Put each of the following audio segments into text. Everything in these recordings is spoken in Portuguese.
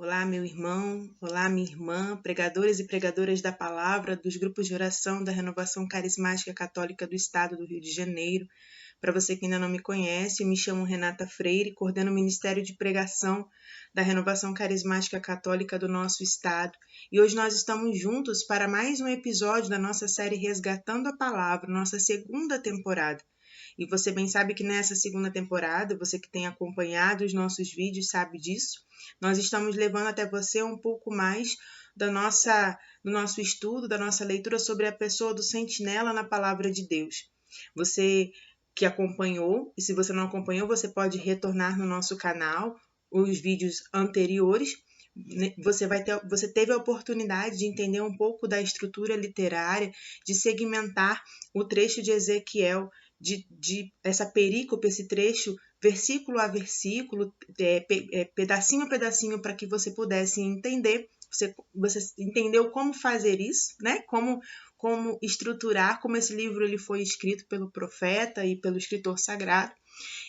Olá, meu irmão, olá, minha irmã, pregadores e pregadoras da palavra dos grupos de oração da Renovação Carismática Católica do Estado do Rio de Janeiro. Para você que ainda não me conhece, eu me chamo Renata Freire, coordeno o Ministério de Pregação da Renovação Carismática Católica do nosso estado. E hoje nós estamos juntos para mais um episódio da nossa série Resgatando a Palavra, nossa segunda temporada. E você bem sabe que nessa segunda temporada, você que tem acompanhado os nossos vídeos sabe disso, nós estamos levando até você um pouco mais do nosso estudo, da nossa leitura sobre a pessoa do sentinela na palavra de Deus. Você que acompanhou, e se você não acompanhou, você pode retornar no nosso canal os vídeos anteriores. Você teve a oportunidade de entender um pouco da estrutura literária, de segmentar o trecho de Ezequiel, de essa perícope, esse trecho, versículo a versículo, pedacinho a pedacinho, para que você pudesse entender. Você entendeu como fazer isso, né? Como estruturar, como esse livro ele foi escrito pelo profeta e pelo escritor sagrado.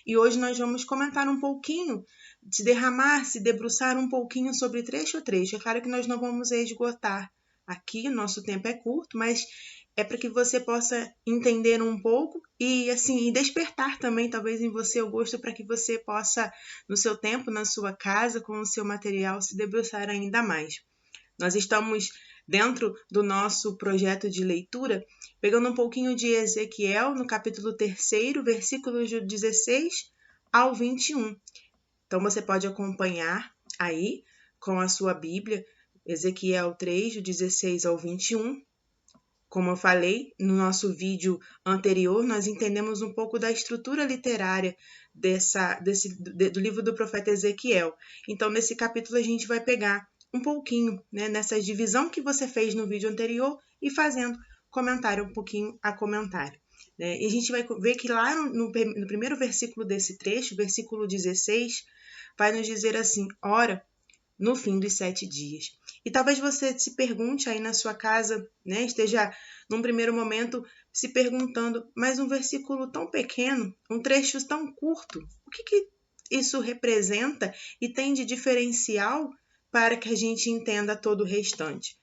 E hoje nós vamos comentar um pouquinho, se debruçar um pouquinho sobre trecho a trecho. É claro que nós não vamos esgotar aqui, nosso tempo é curto, mas é para que você possa entender um pouco e assim despertar também talvez em você o gosto para que você possa, no seu tempo, na sua casa, com o seu material, se debruçar ainda mais. Nós estamos dentro do nosso projeto de leitura, pegando um pouquinho de Ezequiel, no capítulo 3, versículos de 16 ao 21. Então, você pode acompanhar aí com a sua Bíblia, Ezequiel 3, do 16 ao 21. Como eu falei no nosso vídeo anterior, nós entendemos um pouco da estrutura literária do livro do profeta Ezequiel. Então, nesse capítulo, a gente vai pegar um pouquinho, né, nessa divisão que você fez no vídeo anterior e fazendo comentário um pouquinho a comentário. Né? E a gente vai ver que lá no primeiro versículo desse trecho, versículo 16, vai nos dizer assim: ora, no fim dos 7 dias. E talvez você se pergunte aí na sua casa, né, esteja num primeiro momento se perguntando, mas um versículo tão pequeno, um trecho tão curto, o que isso representa e tem de diferencial para que a gente entenda todo o restante?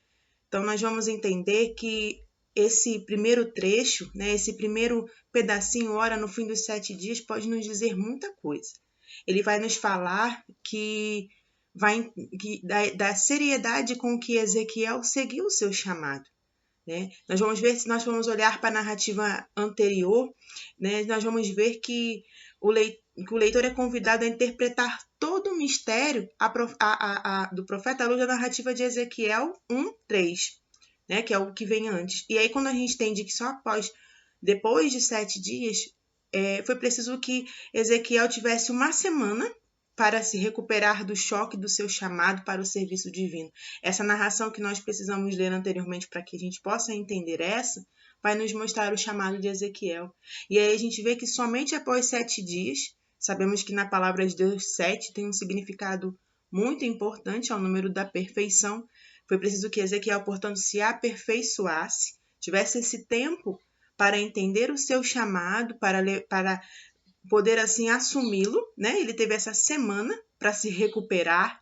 Então, nós vamos entender que esse primeiro trecho, né, esse primeiro pedacinho, ora no fim dos 7 dias, pode nos dizer muita coisa. Ele vai nos falar da seriedade com que Ezequiel seguiu o seu chamado. Né? Nós vamos ver, se nós formos olhar para a narrativa anterior, né, nós vamos ver que o leitor é convidado a interpretar todo o mistério do profeta à luz da narrativa de Ezequiel 1:3, né, que é o que vem antes. E aí, quando a gente entende que só depois de 7 dias, foi preciso que Ezequiel tivesse uma semana para se recuperar do choque do seu chamado para o serviço divino. Essa narração que nós precisamos ler anteriormente para que a gente possa entender vai nos mostrar o chamado de Ezequiel. E aí a gente vê que somente após 7 dias, sabemos que na palavra de Deus 7 tem um significado muito importante, é o número da perfeição. Foi preciso que Ezequiel, portanto, se aperfeiçoasse, tivesse esse tempo para entender o seu chamado, para poder assim assumi-lo, né? Ele teve essa semana para se recuperar,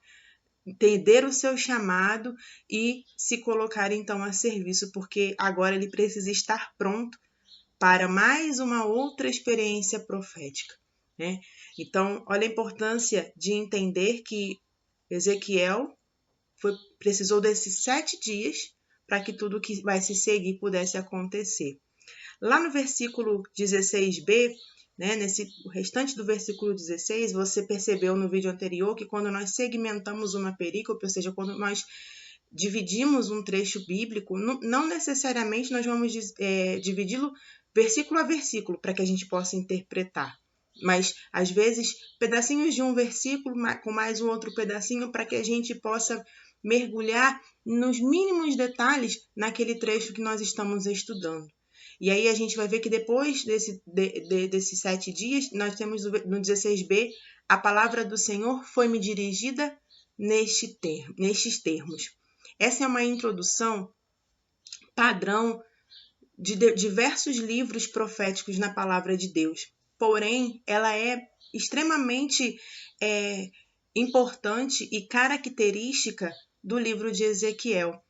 entender o seu chamado e se colocar então a serviço, porque agora ele precisa estar pronto para mais uma outra experiência profética, né? Então, olha a importância de entender que Ezequiel precisou desses 7 dias para que tudo que vai se seguir pudesse acontecer. Lá no versículo 16b, né, o restante do versículo 16, você percebeu no vídeo anterior que quando nós segmentamos uma perícope, ou seja, quando nós dividimos um trecho bíblico, não necessariamente nós vamos dividi-lo versículo a versículo para que a gente possa interpretar. Mas, às vezes, pedacinhos de um versículo com mais um outro pedacinho para que a gente possa mergulhar nos mínimos detalhes naquele trecho que nós estamos estudando. E aí a gente vai ver que depois desses 7 dias, nós temos no 16b, a palavra do Senhor foi-me dirigida nestes termos. Essa é uma introdução padrão de diversos livros proféticos na palavra de Deus. Porém, ela é extremamente importante e característica do livro de Ezequiel.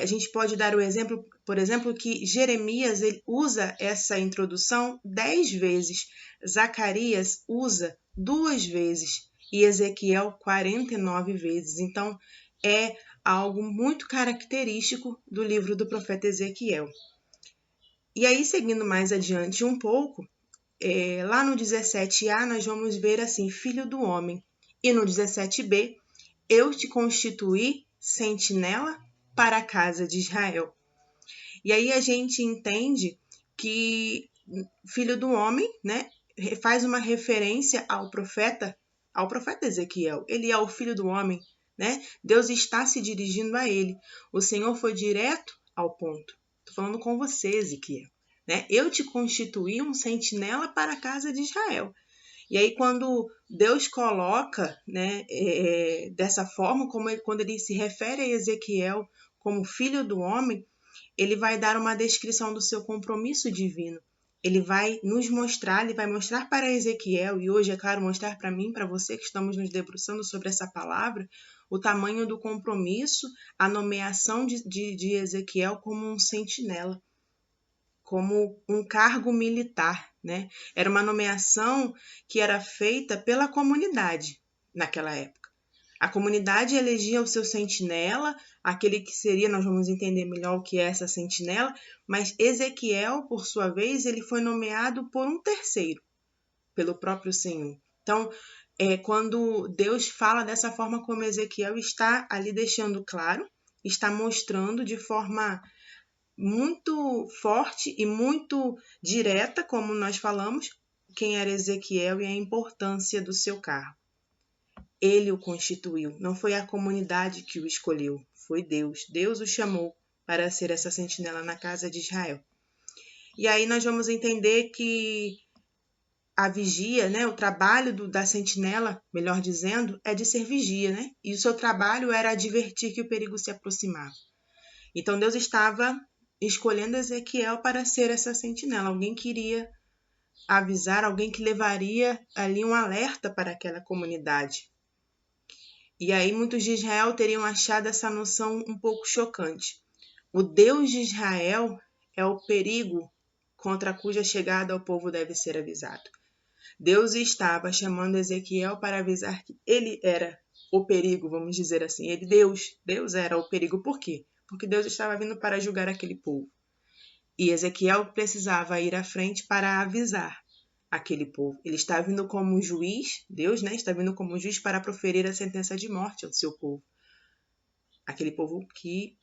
A gente pode dar o exemplo, por exemplo, que Jeremias ele usa essa introdução 10 vezes, Zacarias usa 2 vezes e Ezequiel 49 vezes. Então, é algo muito característico do livro do profeta Ezequiel. E aí, seguindo mais adiante um pouco, lá no 17a, nós vamos ver assim, filho do homem. E no 17b, eu te constituí sentinela para a casa de Israel. E aí a gente entende que filho do homem, né, faz uma referência ao profeta Ezequiel. Ele é o filho do homem, né? Deus está se dirigindo a ele. O Senhor foi direto ao ponto. Estou falando com você, Ezequiel, né? Eu te constituí um sentinela para a casa de Israel. E aí, quando Deus coloca, né, dessa forma, quando ele se refere a Ezequiel como filho do homem, ele vai dar uma descrição do seu compromisso divino. Ele vai nos mostrar, ele vai mostrar para Ezequiel, e hoje, é claro, mostrar para mim, para você que estamos nos debruçando sobre essa palavra, o tamanho do compromisso, a nomeação de Ezequiel como um sentinela, como um cargo militar, né? Era uma nomeação que era feita pela comunidade naquela época. A comunidade elegia o seu sentinela, aquele que seria, nós vamos entender melhor o que é essa sentinela, mas Ezequiel, por sua vez, ele foi nomeado por um terceiro, pelo próprio Senhor. Então, quando Deus fala dessa forma como Ezequiel está ali deixando claro, está mostrando de forma muito forte e muito direta, como nós falamos, quem era Ezequiel e a importância do seu cargo. Ele o constituiu, não foi a comunidade que o escolheu, foi Deus. Deus o chamou para ser essa sentinela na casa de Israel. E aí nós vamos entender que a vigia, né, o trabalho da sentinela, melhor dizendo, é de ser vigia, né? E o seu trabalho era advertir que o perigo se aproximava. Então Deus estava escolhendo Ezequiel para ser essa sentinela, alguém que iria avisar, alguém que levaria ali um alerta para aquela comunidade. E aí muitos de Israel teriam achado essa noção um pouco chocante. O Deus de Israel é o perigo contra cuja chegada o povo deve ser avisado. Deus estava chamando Ezequiel para avisar que ele era o perigo, vamos dizer assim. Deus era o perigo. Por quê? Porque Deus estava vindo para julgar aquele povo. E Ezequiel precisava ir à frente para avisar aquele povo. Ele está vindo como juiz, Deus, né, está vindo como juiz para proferir a sentença de morte ao seu povo. Aquele povo que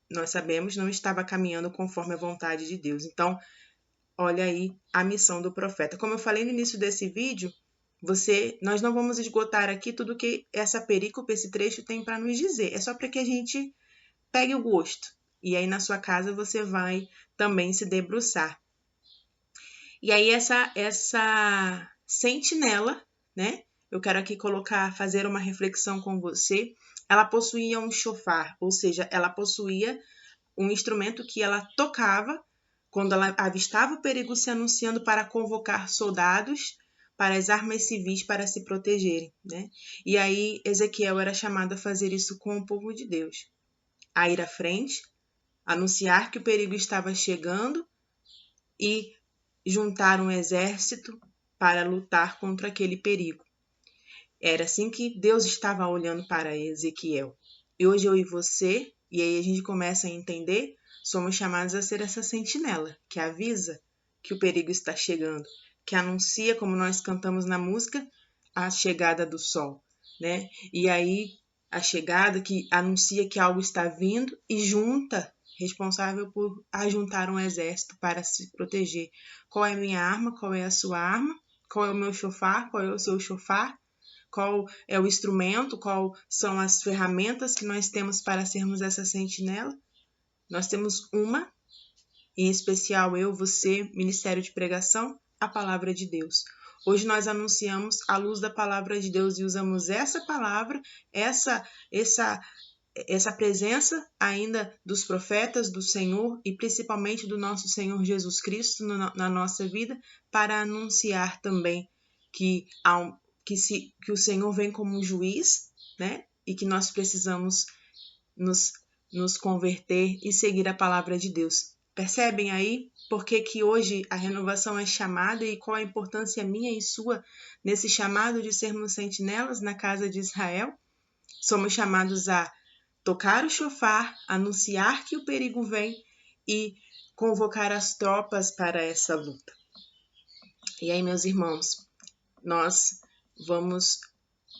nós sabemos não estava caminhando conforme a vontade de Deus. Então, olha aí a missão do profeta. Como eu falei no início desse vídeo, nós não vamos esgotar aqui tudo que essa perícope, esse trecho tem para nos dizer. É só para que a gente pegue o gosto. E aí na sua casa você vai também se debruçar. E aí essa sentinela, né? Eu quero aqui fazer uma reflexão com você. Ela possuía um chofar, ou seja, ela possuía um instrumento que ela tocava quando ela avistava o perigo se anunciando para convocar soldados para as armas civis para se protegerem, né? E aí Ezequiel era chamado a fazer isso com o povo de Deus. A ir à frente, anunciar que o perigo estava chegando e juntar um exército para lutar contra aquele perigo. Era assim que Deus estava olhando para Ezequiel. E hoje eu e você, e aí a gente começa a entender, somos chamados a ser essa sentinela, que avisa que o perigo está chegando, que anuncia, como nós cantamos na música, a chegada do sol, né? E aí a chegada que anuncia que algo está vindo e responsável por ajuntar um exército para se proteger. Qual é a minha arma? Qual é a sua arma? Qual é o meu chofar? Qual é o seu chofar? Qual é o instrumento? Qual são as ferramentas que nós temos para sermos essa sentinela? Nós temos uma, em especial eu, você, Ministério de Pregação, a Palavra de Deus. Hoje nós anunciamos a luz da Palavra de Deus e usamos essa palavra, essa presença ainda dos profetas, do Senhor e principalmente do nosso Senhor Jesus Cristo na nossa vida para anunciar também que que o Senhor vem como um juiz, né? E que nós precisamos nos converter e seguir a palavra de Deus. Percebem aí por que hoje a renovação é chamada e qual a importância minha e sua nesse chamado de sermos sentinelas na casa de Israel? Somos chamados a tocar o chofar, anunciar que o perigo vem e convocar as tropas para essa luta. E aí, meus irmãos, nós vamos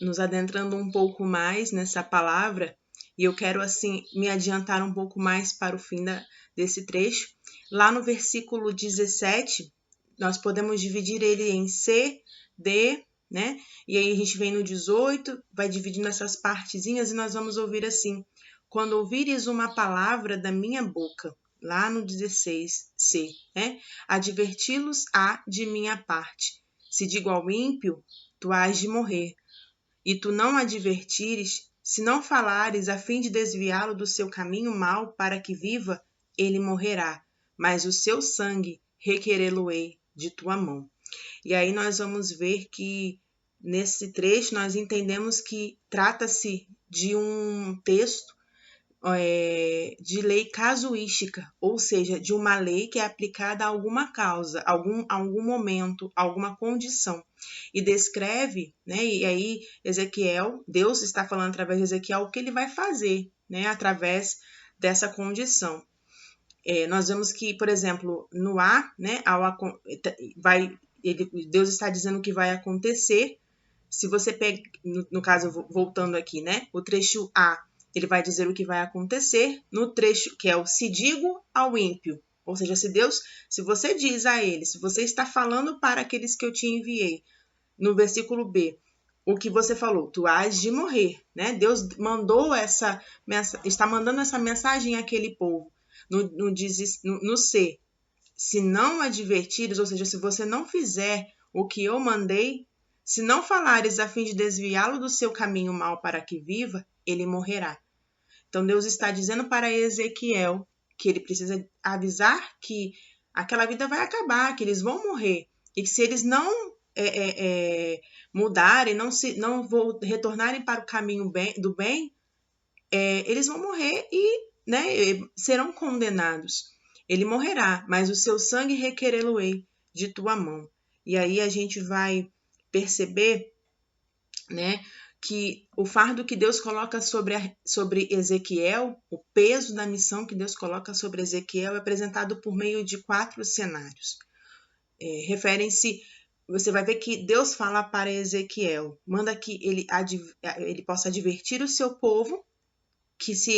nos adentrando um pouco mais nessa palavra e eu quero assim me adiantar um pouco mais para o fim desse trecho. Lá no versículo 17, nós podemos dividir ele em C, D, né? E aí a gente vem no 18, vai dividindo essas partezinhas e nós vamos ouvir assim: quando ouvires uma palavra da minha boca, lá no 16C, né? Adverti-los-á de minha parte. Se digo ao ímpio, tu hás de morrer, e tu não advertires, se não falares a fim de desviá-lo do seu caminho mau para que viva, ele morrerá, mas o seu sangue requerê-lo-ei de tua mão. E aí nós vamos ver que nesse trecho nós entendemos que trata-se de um texto de lei casuística, ou seja, de uma lei que é aplicada a alguma causa, algum momento, alguma condição. E descreve, né? E aí Ezequiel, Deus está falando através de Ezequiel o que ele vai fazer, né? Através dessa condição. Nós vemos que, por exemplo, no A, né? Deus está dizendo o que vai acontecer. Se você pega, no caso, voltando aqui, né? O trecho A, ele vai dizer o que vai acontecer no trecho que é o se digo ao ímpio. Ou seja, se você diz a ele, se você está falando para aqueles que eu te enviei, no versículo B, o que você falou, tu hás de morrer, né? Deus está mandando essa mensagem àquele povo. No C, se não advertires, ou seja, se você não fizer o que eu mandei, se não falares a fim de desviá-lo do seu caminho mau para que viva, ele morrerá. Então Deus está dizendo para Ezequiel que ele precisa avisar que aquela vida vai acabar, que eles vão morrer. E que se eles não mudarem, não retornarem para o caminho do bem, eles vão morrer e, né, serão condenados. Ele morrerá, mas o seu sangue requerê-lo-ei de tua mão. E aí a gente vai perceber, né, que o fardo que Deus coloca sobre Ezequiel, o peso da missão que Deus coloca sobre Ezequiel é apresentado por meio de 4 cenários. Referem-se, você vai ver que Deus fala para Ezequiel, manda que ele possa advertir o seu povo, que se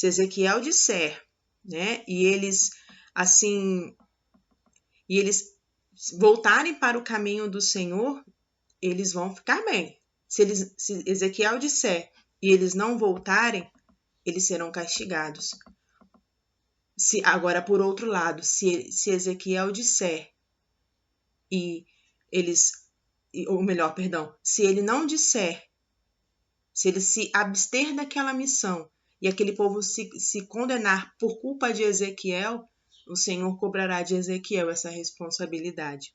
Ezequiel disser, né, e eles voltarem para o caminho do Senhor, eles vão ficar bem. Se Ezequiel disser e eles não voltarem, eles serão castigados. Agora, por outro lado, se Ezequiel disser se ele não disser, se ele se abster daquela missão e aquele povo se condenar por culpa de Ezequiel, o Senhor cobrará de Ezequiel essa responsabilidade.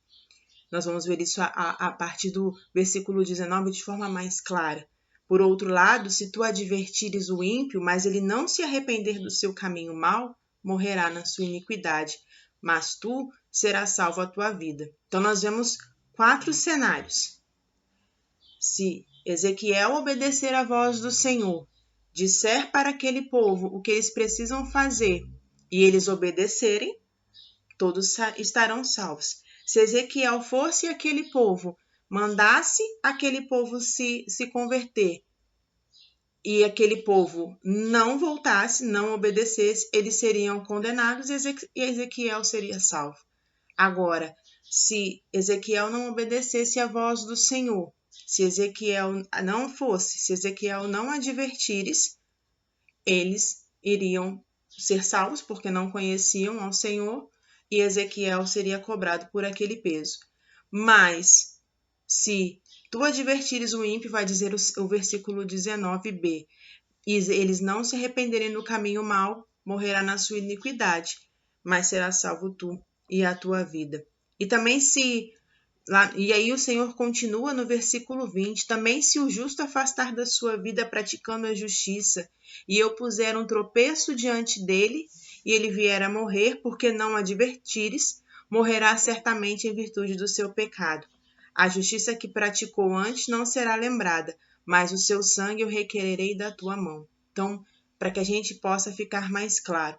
Nós vamos ver isso a partir do versículo 19 de forma mais clara. Por outro lado, se tu advertires o ímpio, mas ele não se arrepender do seu caminho mau, morrerá na sua iniquidade, mas tu serás salvo a tua vida. Então nós vemos 4 cenários. Se Ezequiel obedecer à voz do Senhor, disser para aquele povo o que eles precisam fazer e eles obedecerem, todos estarão salvos. Se Ezequiel fosse aquele povo, mandasse aquele povo se converter e aquele povo não voltasse, não obedecesse, eles seriam condenados e Ezequiel seria salvo. Agora, se Ezequiel não obedecesse à voz do Senhor, se Ezequiel não advertires, eles iriam ser salvos porque não conheciam ao Senhor e Ezequiel seria cobrado por aquele peso. Mas, se tu advertires o ímpio, vai dizer o versículo 19b, e eles não se arrependerem no caminho mau, morrerá na sua iniquidade, mas será salvo tu e a tua vida. E também se E aí o Senhor continua no versículo 20: também se o justo afastar da sua vida praticando a justiça, e eu puser um tropeço diante dele, e ele vier a morrer, porque não advertires, morrerá certamente em virtude do seu pecado. A justiça que praticou antes não será lembrada, mas o seu sangue eu requererei da tua mão. Então, para que a gente possa ficar mais claro,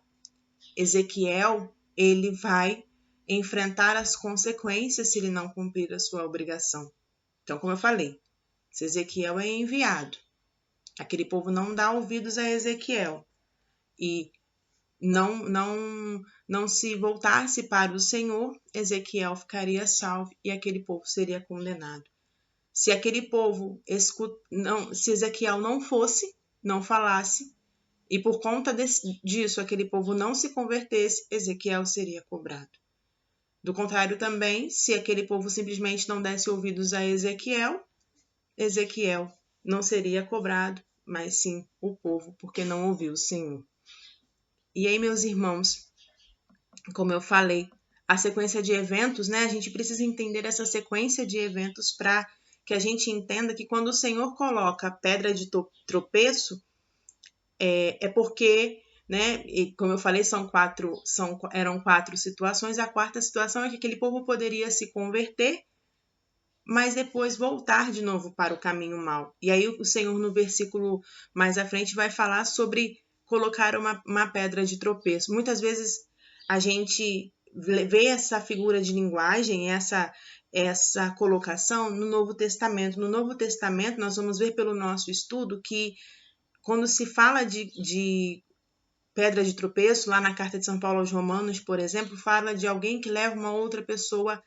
Ezequiel, ele vai enfrentar as consequências se ele não cumprir a sua obrigação. Então, como eu falei, se Ezequiel é enviado, aquele povo não dá ouvidos a Ezequiel e não se voltasse para o Senhor, Ezequiel ficaria salvo e aquele povo seria condenado. Se aquele povo se Ezequiel não fosse, não falasse, e por conta disso aquele povo não se convertesse, Ezequiel seria cobrado. Do contrário também, se aquele povo simplesmente não desse ouvidos a Ezequiel, Ezequiel não seria cobrado, mas sim o povo, porque não ouviu o Senhor. E aí, meus irmãos, como eu falei, a sequência de eventos, né? A gente precisa entender essa sequência de eventos para que a gente entenda que quando o Senhor coloca a pedra de tropeço, é porque, né? E como eu falei, eram 4 situações. A quarta situação é que aquele povo poderia se converter, mas depois voltar de novo para o caminho mau. E aí o Senhor, no versículo mais à frente, vai falar sobre colocar uma pedra de tropeço. Muitas vezes a gente vê essa figura de linguagem, essa colocação no Novo Testamento. No Novo Testamento, nós vamos ver pelo nosso estudo que quando se fala de pedra de tropeço, lá na carta de São Paulo aos Romanos, por exemplo, fala de alguém que leva uma outra pessoa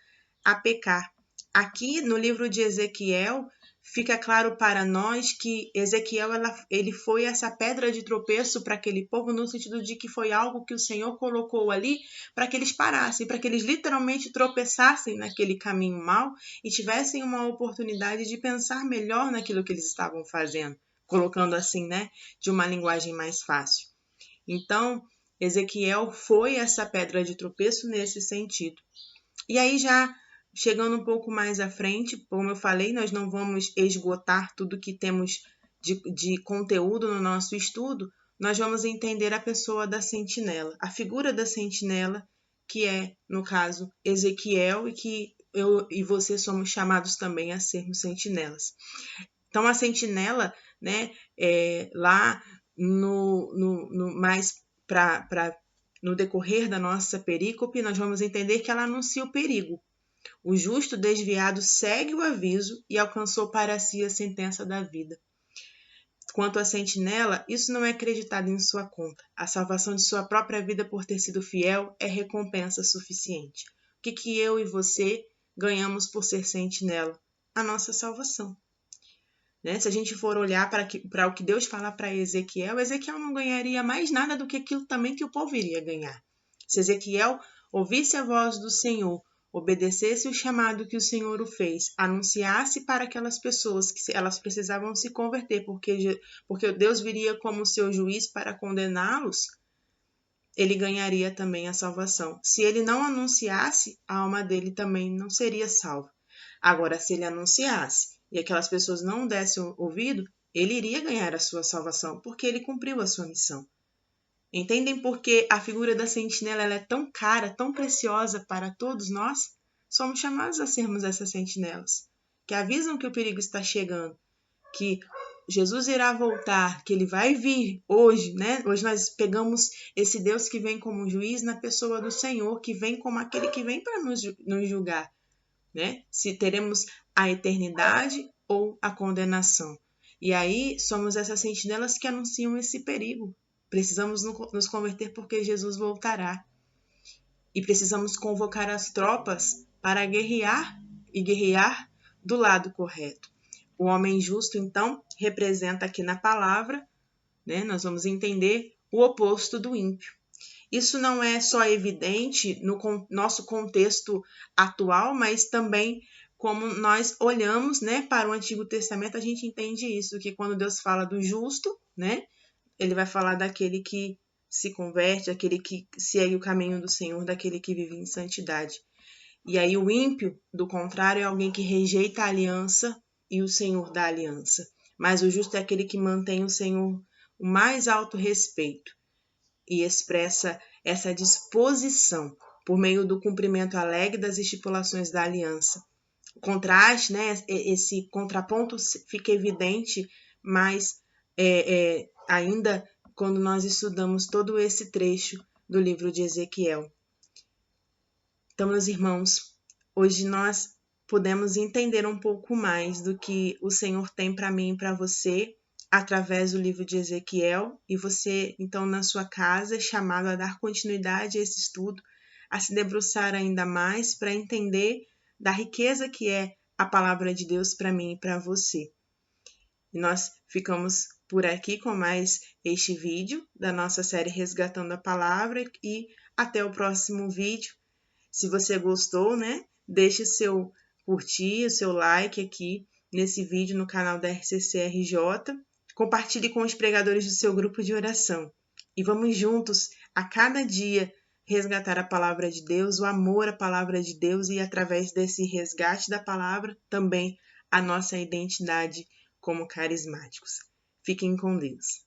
a pecar. Aqui no livro de Ezequiel, fica claro para nós que Ezequiel ele foi essa pedra de tropeço para aquele povo, no sentido de que foi algo que o Senhor colocou ali para que eles parassem, para que eles literalmente tropeçassem naquele caminho mau e tivessem uma oportunidade de pensar melhor naquilo que eles estavam fazendo, colocando assim, né, de uma linguagem mais fácil. Então, Ezequiel foi essa pedra de tropeço nesse sentido. E aí, já chegando um pouco mais à frente, como eu falei, nós não vamos esgotar tudo que temos de conteúdo no nosso estudo, nós vamos entender a pessoa da sentinela, a figura da sentinela, que é, no caso, Ezequiel, e que eu e você somos chamados também a sermos sentinelas. Então, a sentinela, né, lá mais no decorrer da nossa perícope, nós vamos entender que ela anuncia o perigo. O justo desviado segue o aviso e alcançou para si a sentença da vida. Quanto à sentinela, isso não é acreditado em sua conta. A salvação de sua própria vida por ter sido fiel é recompensa suficiente. O que eu e você ganhamos por ser sentinela? A nossa salvação. Né? Se a gente for olhar para o que Deus fala para Ezequiel, Ezequiel não ganharia mais nada do que aquilo também que o povo iria ganhar. Se Ezequiel ouvisse a voz do Senhor, obedecesse o chamado que o Senhor o fez, anunciasse para aquelas pessoas que elas precisavam se converter, porque Deus viria como seu juiz para condená-los, ele ganharia também a salvação. Se ele não anunciasse, a alma dele também não seria salva. Agora, se ele anunciasse e aquelas pessoas não dessem ouvido, ele iria ganhar a sua salvação, porque ele cumpriu a sua missão. Entendem por que a figura da sentinela ela é tão cara, tão preciosa para todos nós? Somos chamados a sermos essas sentinelas, que avisam que o perigo está chegando, que Jesus irá voltar, que ele vai vir hoje, né? Hoje nós pegamos esse Deus que vem como juiz na pessoa do Senhor, que vem como aquele que vem para nos julgar, né? Se teremos a eternidade ou a condenação. E aí somos essas sentinelas que anunciam esse perigo. Precisamos nos converter porque Jesus voltará. E precisamos convocar as tropas para guerrear e guerrear do lado correto. O homem justo, então, representa aqui na palavra, né? Nós vamos entender o oposto do ímpio. Isso não é só evidente no nosso contexto atual, mas também como nós olhamos, né, para o Antigo Testamento, a gente entende isso, que quando Deus fala do justo, né, ele vai falar daquele que se converte, daquele que segue o caminho do Senhor, daquele que vive em santidade. E aí o ímpio, do contrário, é alguém que rejeita a aliança e o Senhor da aliança. Mas o justo é aquele que mantém o Senhor o mais alto respeito e expressa essa disposição por meio do cumprimento alegre das estipulações da aliança. O contraste, né, esse contraponto fica evidente, mas ainda quando nós estudamos todo esse trecho do livro de Ezequiel. Então, meus irmãos, hoje nós podemos entender um pouco mais do que o Senhor tem para mim e para você através do livro de Ezequiel, e você, então, na sua casa, é chamado a dar continuidade a esse estudo, a se debruçar ainda mais para entender da riqueza que é a palavra de Deus para mim e para você. E nós ficamos por aqui com mais este vídeo da nossa série Resgatando a Palavra, e até o próximo vídeo. Se você gostou, né, deixe o seu curtir, o seu like aqui nesse vídeo no canal da RCC-RJ. Compartilhe com os pregadores do seu grupo de oração. E vamos juntos, a cada dia, resgatar a palavra de Deus, o amor à palavra de Deus, e através desse resgate da palavra, também a nossa identidade como carismáticos. Fiquem com Deus.